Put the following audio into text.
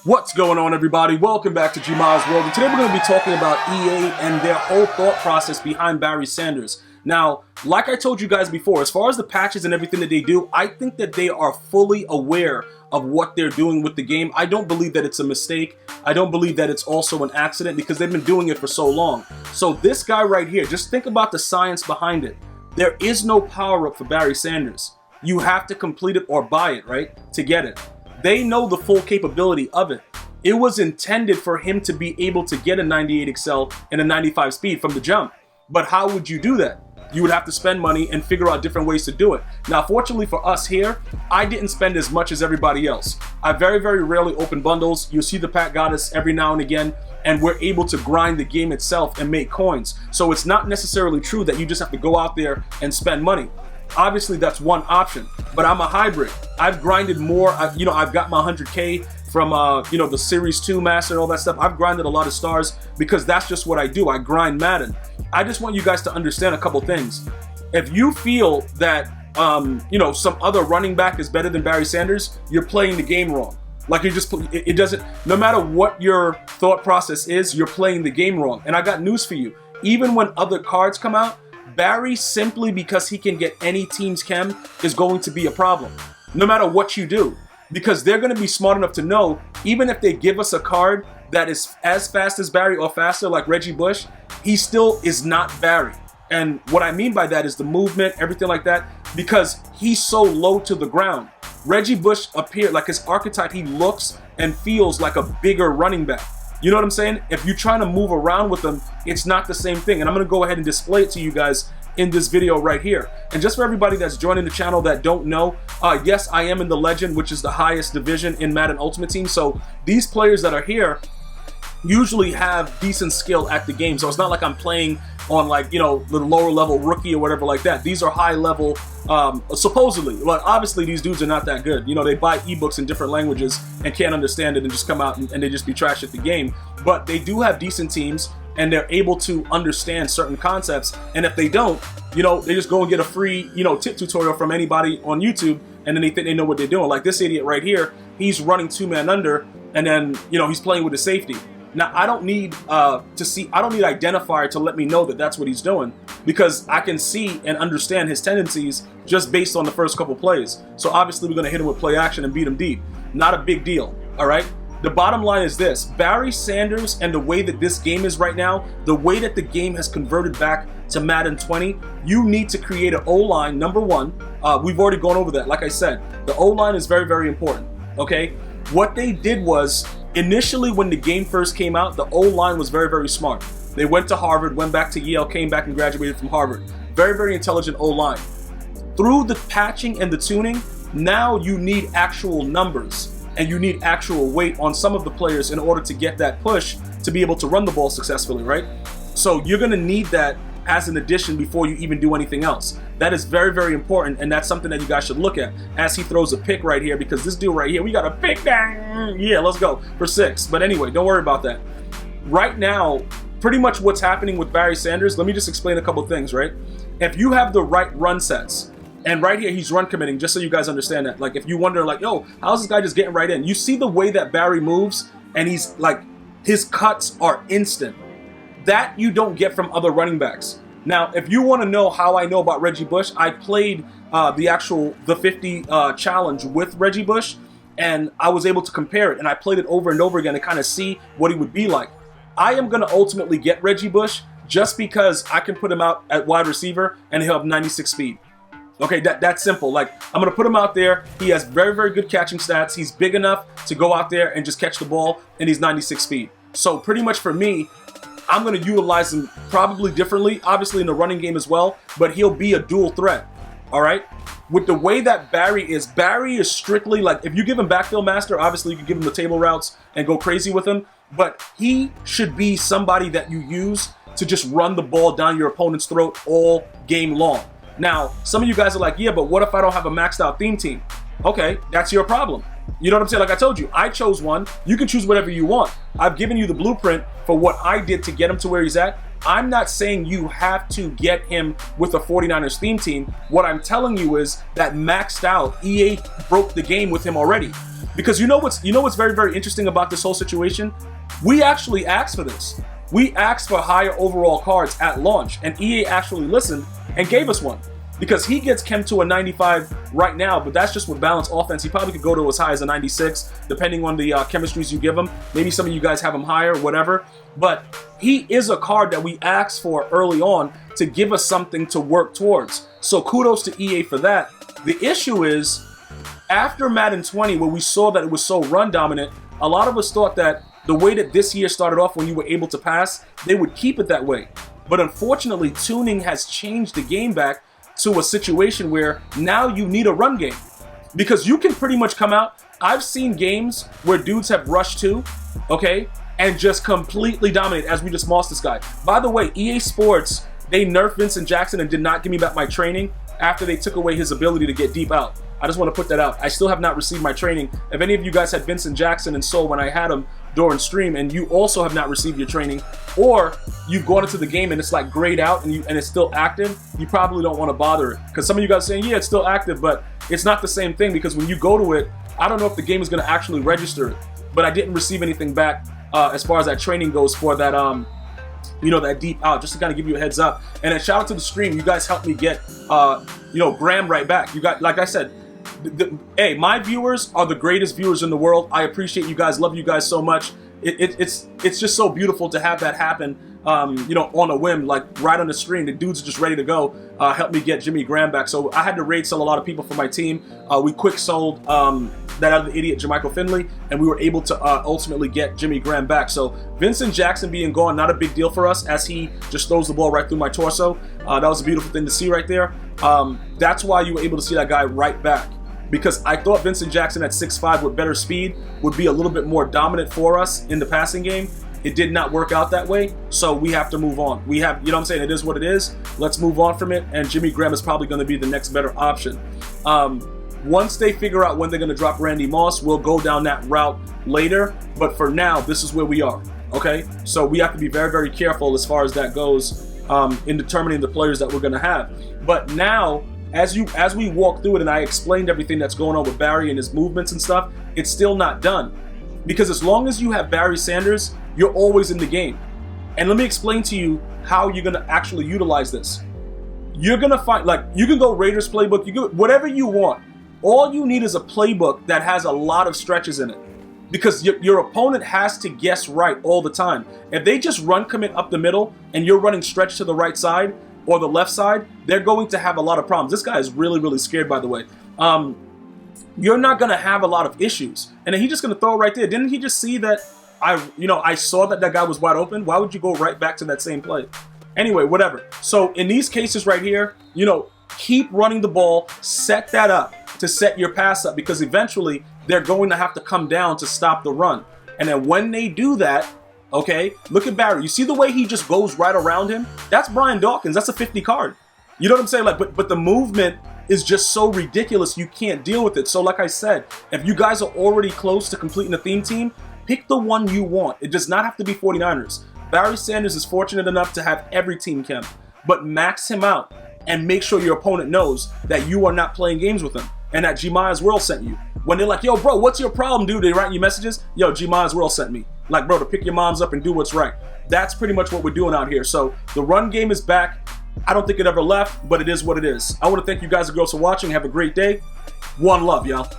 What's going on, everybody? Welcome back to GmiasWorld, and today we're going to be talking about EA and their whole thought process behind Barry Sanders. Now, like I told you guys before, as far as the patches and everything that they do, I think that they are fully aware of what they're doing with the game. I don't believe that it's a mistake. I don't believe that it's also an accident because they've been doing it for so long. So this guy right here, just think about the science behind it. There is no power-up for Barry Sanders. You have to complete it or buy it, right, to get it. They know the full capability of it. It was intended for him to be able to get a 98 Excel and a 95 speed from the jump. But how would you do that? You would have to spend money and figure out different ways to do it. Now, fortunately for us here, I didn't spend as much as everybody else. I very, very rarely open bundles. You'll see the Pack Goddess every now and again, and we're able to grind the game itself and make coins. So it's not necessarily true that you just have to go out there and spend money. Obviously, that's one option, but I'm a hybrid. I've grinded more. I've got my 100K from the Series 2 Master and all that stuff. I've grinded a lot of stars because that's just what I do. I grind Madden. I just want you guys to understand a couple things. If you feel that some other running back is better than Barry Sanders, you're playing the game wrong. Like it doesn't. No matter what your thought process is, you're playing the game wrong. And I got news for you. Even when other cards come out, Barry, simply because he can get any team's chem, is going to be a problem, no matter what you do, because they're going to be smart enough to know, even if they give us a card that is as fast as Barry or faster, like Reggie Bush, he still is not Barry. And what I mean by that is the movement, everything like that, because he's so low to the ground. Reggie Bush appeared like his archetype. He looks and feels like a bigger running back. You know what I'm saying? If you're trying to move around with them, it's not the same thing. And I'm going to go ahead and display it to you guys in this video right here. And just for everybody that's joining the channel that don't know, yes, I am in the Legend, which is the highest division in Madden Ultimate Team. So these players that are here usually have decent skill at the game. So it's not like I'm playing on the lower level rookie or whatever like that. These are high level, supposedly. Well, obviously these dudes are not that good. They buy ebooks in different languages and can't understand it and just come out and they just be trash at the game. But they do have decent teams and they're able to understand certain concepts. And if they don't, they just go and get a free, tip tutorial from anybody on YouTube, and then they think they know what they're doing. Like this idiot right here, he's running two-man under, and then, he's playing with the safety. Now, I don't need identifier to let me know that that's what he's doing, because I can see and understand his tendencies just based on the first couple plays. So obviously we're going to hit him with play action and beat him deep. Not a big deal, all right? The bottom line is this: Barry Sanders and the way that this game is right now, the way that the game has converted back to Madden 20, you need to create an O-line, number one. We've already gone over that. Like I said, the O-line is very, very important, okay? What they did was, initially when the game first came out, the O-line was very, very smart. They went to Harvard, went back to Yale, came back and graduated from Harvard. Very, very intelligent O-line. Through the patching and the tuning, now you need actual numbers and you need actual weight on some of the players in order to get that push to be able to run the ball successfully, right? So you're going to need that as an addition before you even do anything else. That is very, very important, and that's something that you guys should look at as he throws a pick right here, because this dude right here, we got a pick down. Yeah, let's go for 6. But anyway, don't worry about that. Right now, pretty much what's happening with Barry Sanders, let me just explain a couple things, right? If you have the right run sets, and right here he's run committing, just so you guys understand that. Like if you wonder like, yo, how's this guy just getting right in? You see the way that Barry moves, and he's like, his cuts are instant. That you don't get from other running backs. Now, if you want to know how I know about Reggie Bush, I played the 50 challenge with Reggie Bush, and I was able to compare it, and I played it over and over again to kind of see what he would be like. I am going to ultimately get Reggie Bush just because I can put him out at wide receiver and he'll have 96 speed. Okay, that's simple. Like, I'm going to put him out there. He has very, very good catching stats. He's big enough to go out there and just catch the ball, and he's 96 speed. So pretty much for me, I'm going to utilize him probably differently, obviously in the running game as well, but he'll be a dual threat, all right? With the way that Barry is strictly like, if you give him backfield master, obviously you can give him the table routes and go crazy with him, but he should be somebody that you use to just run the ball down your opponent's throat all game long. Now, some of you guys are like, yeah, but what if I don't have a maxed out theme team? Okay, that's your problem. You know what I'm saying? Like I told you, I chose one. You can choose whatever you want. I've given you the blueprint for what I did to get him to where he's at. I'm not saying you have to get him with a 49ers theme team. What I'm telling you is that maxed out, EA broke the game with him already. Because you know what's very, very interesting about this whole situation? We actually asked for this. We asked for higher overall cards at launch, and EA actually listened and gave us one. Because he gets Chem to a 95 right now, but that's just with balanced offense. He probably could go to as high as a 96, depending on the chemistries you give him. Maybe some of you guys have him higher, whatever. But he is a card that we asked for early on to give us something to work towards. So kudos to EA for that. The issue is, after Madden 20, where we saw that it was so run dominant, a lot of us thought that the way that this year started off when you were able to pass, they would keep it that way. But unfortunately, tuning has changed the game back to a situation where now you need a run game. Because you can pretty much come out. I've seen games where dudes have rushed to, okay, and just completely dominate as we just mossed this guy. By the way, EA Sports, they nerfed Vincent Jackson and did not give me back my training after they took away his ability to get deep out. I just want to put that out. I still have not received my training. If any of you guys had Vincent Jackson and Soul when I had him during stream, and you also have not received your training, or you've gone into the game and it's like grayed out and it's still active, you probably don't want to bother it. Because some of you guys are saying, yeah, it's still active, but it's not the same thing, because when you go to it, I don't know if the game is going to actually register it. But I didn't receive anything back as far as that training goes for that, you know, that deep out, just to kind of give you a heads up. And then shout out to the stream. You guys helped me get, you know, Graham right back. You got, like I said, hey, my viewers are the greatest viewers in the world. I appreciate you guys, love you guys so much. It's just so beautiful to have that happen, you know, on a whim, like right on the screen. The dudes are just ready to go. Help me get Jimmy Graham back. So I had to raid sell a lot of people for my team. We quick sold that other idiot, Jermichael Finley, and we were able to ultimately get Jimmy Graham back. So Vincent Jackson being gone, not a big deal for us, as he just throws the ball right through my torso. That was a beautiful thing to see right there. That's why you were able to see that guy right back. Because I thought Vincent Jackson at 6'5" with better speed would be a little bit more dominant for us in the passing game. It did not work out that way, so we have to move on. We have, you know what I'm saying, it is what it is. Let's move on from it, and Jimmy Graham is probably going to be the next better option. Once they figure out when they're going to drop Randy Moss, we'll go down that route later, but for now, this is where we are, okay? So we have to be very, very careful as far as that goes in determining the players that we're going to have. But now, as we walk through it, and I explained everything that's going on with Barry and his movements and stuff, it's still not done. Because as long as you have Barry Sanders, you're always in the game. And let me explain to you how you're going to actually utilize this. You're going to find, like, you can go Raiders playbook, you can, whatever you want. All you need is a playbook that has a lot of stretches in it. Because your opponent has to guess right all the time. If they just run commit up the middle and you're running stretch to the right side or the left side, they're going to have a lot of problems. This guy is really, really scared, by the way. You're not going to have a lot of issues. And then he's just going to throw it right there. Didn't he just see that I saw that guy was wide open? Why would you go right back to that same play? Anyway, whatever. So in these cases right here, you know, keep running the ball, set that up to set your pass up, because eventually they're going to have to come down to stop the run. And then when they do that, okay, look at Barry. You see the way he just goes right around him? That's Brian Dawkins. That's a 50 card. You know what I'm saying? Like, but the movement is just so ridiculous, you can't deal with it. So like I said, if you guys are already close to completing the theme team, pick the one you want. It does not have to be 49ers. Barry Sanders is fortunate enough to have every team chem, but max him out and make sure your opponent knows that you are not playing games with him and that GmiasWorld sent you. When they're like, yo, bro, what's your problem, dude? They write you messages. Yo, GmiasWorld sent me. Like, bro, to pick your moms up and do what's right. That's pretty much what we're doing out here. So the run game is back. I don't think it ever left, but it is what it is. I want to thank you guys and girls for watching. Have a great day. One love, y'all.